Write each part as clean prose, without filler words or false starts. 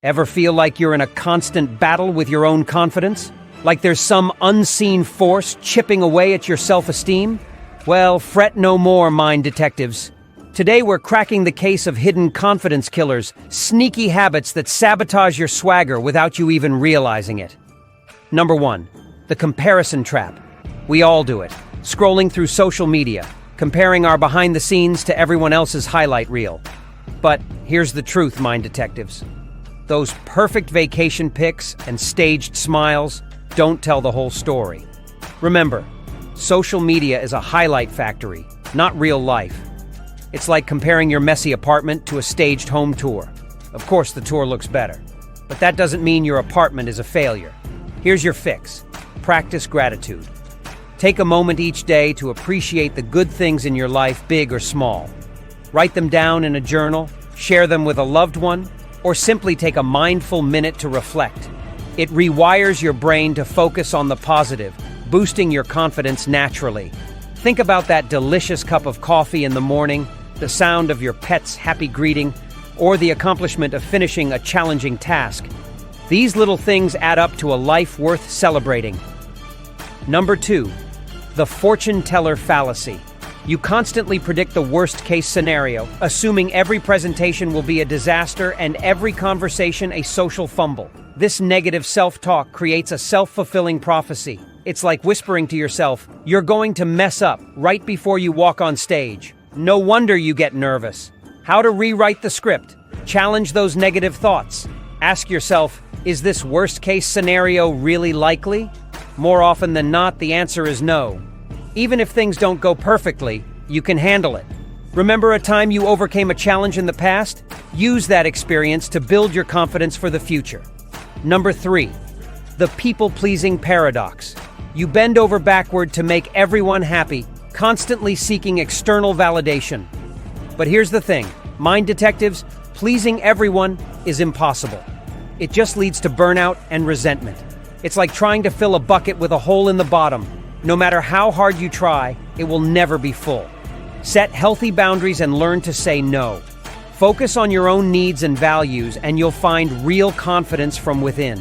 Ever feel like you're in a constant battle with your own confidence? Like there's some unseen force chipping away at your self-esteem? Well, fret no more, mind detectives. Today we're cracking the case of hidden confidence killers, sneaky habits that sabotage your swagger without you even realizing it. Number 1. The comparison trap. We all do it. Scrolling through social media, comparing our behind the scenes to everyone else's highlight reel. But here's the truth, mind detectives. Those perfect vacation pics and staged smiles don't tell the whole story. Remember, social media is a highlight factory, not real life. It's like comparing your messy apartment to a staged home tour. Of course, the tour looks better, but that doesn't mean your apartment is a failure. Here's your fix. Practice gratitude. Take a moment each day to appreciate the good things in your life, big or small. Write them down in a journal, share them with a loved one, or simply take a mindful minute to reflect. It rewires your brain to focus on the positive, boosting your confidence naturally. Think about that delicious cup of coffee in the morning, the sound of your pet's happy greeting, or the accomplishment of finishing a challenging task. These little things add up to a life worth celebrating. Number 2. The fortune teller fallacy. You constantly predict the worst-case scenario, assuming every presentation will be a disaster and every conversation a social fumble. This negative self-talk creates a self-fulfilling prophecy. It's like whispering to yourself, you're going to mess up right before you walk on stage. No wonder you get nervous. How to rewrite the script? Challenge those negative thoughts. Ask yourself, is this worst-case scenario really likely? More often than not, the answer is no. Even if things don't go perfectly, you can handle it. Remember a time you overcame a challenge in the past? Use that experience to build your confidence for the future. Number 3. The people-pleasing paradox. You bend over backward to make everyone happy, constantly seeking external validation. But here's the thing, mind detectives, pleasing everyone is impossible. It just leads to burnout and resentment. It's like trying to fill a bucket with a hole in the bottom. No matter how hard you try, it will never be full. Set healthy boundaries and learn to say no. Focus on your own needs and values, and you'll find real confidence from within.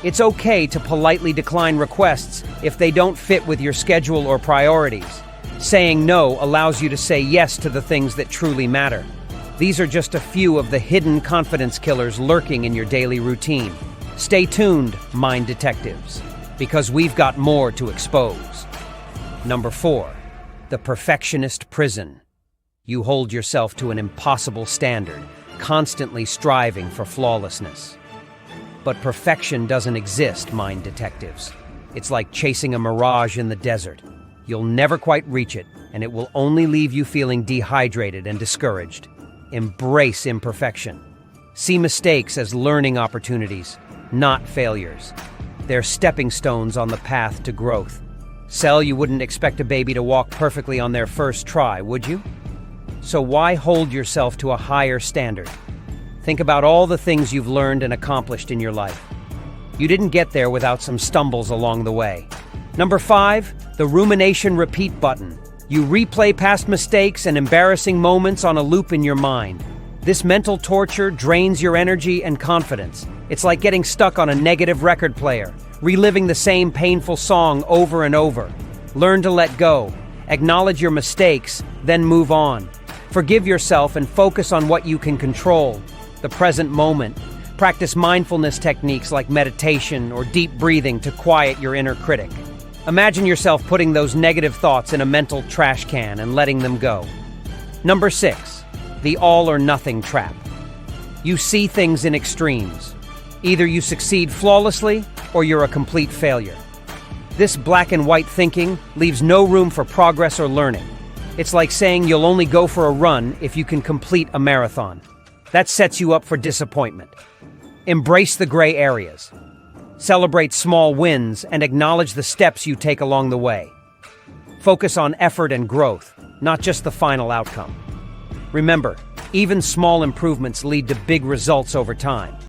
It's okay to politely decline requests if they don't fit with your schedule or priorities. Saying no allows you to say yes to the things that truly matter. These are just a few of the hidden confidence killers lurking in your daily routine. Stay tuned, mind detectives, because we've got more to expose. Number 4. The perfectionist prison. You hold yourself to an impossible standard, constantly striving for flawlessness. But perfection doesn't exist, mind detectives. It's like chasing a mirage in the desert. You'll never quite reach it, and it will only leave you feeling dehydrated and discouraged. Embrace imperfection. See mistakes as learning opportunities, not failures. They're stepping stones on the path to growth. You wouldn't expect a baby to walk perfectly on their first try, would you? So why hold yourself to a higher standard? Think about all the things you've learned and accomplished in your life. You didn't get there without some stumbles along the way. Number 5, the rumination repeat button. You replay past mistakes and embarrassing moments on a loop in your mind. This mental torture drains your energy and confidence. It's like getting stuck on a negative record player, reliving the same painful song over and over. Learn to let go. Acknowledge your mistakes, then move on. Forgive yourself and focus on what you can control, the present moment. Practice mindfulness techniques like meditation or deep breathing to quiet your inner critic. Imagine yourself putting those negative thoughts in a mental trash can and letting them go. Number 6, the all or nothing trap. You see things in extremes. Either you succeed flawlessly or you're a complete failure. This black and white thinking leaves no room for progress or learning. It's like saying you'll only go for a run if you can complete a marathon. That sets you up for disappointment. Embrace the gray areas. Celebrate small wins and acknowledge the steps you take along the way. Focus on effort and growth, not just the final outcome. Remember, even small improvements lead to big results over time.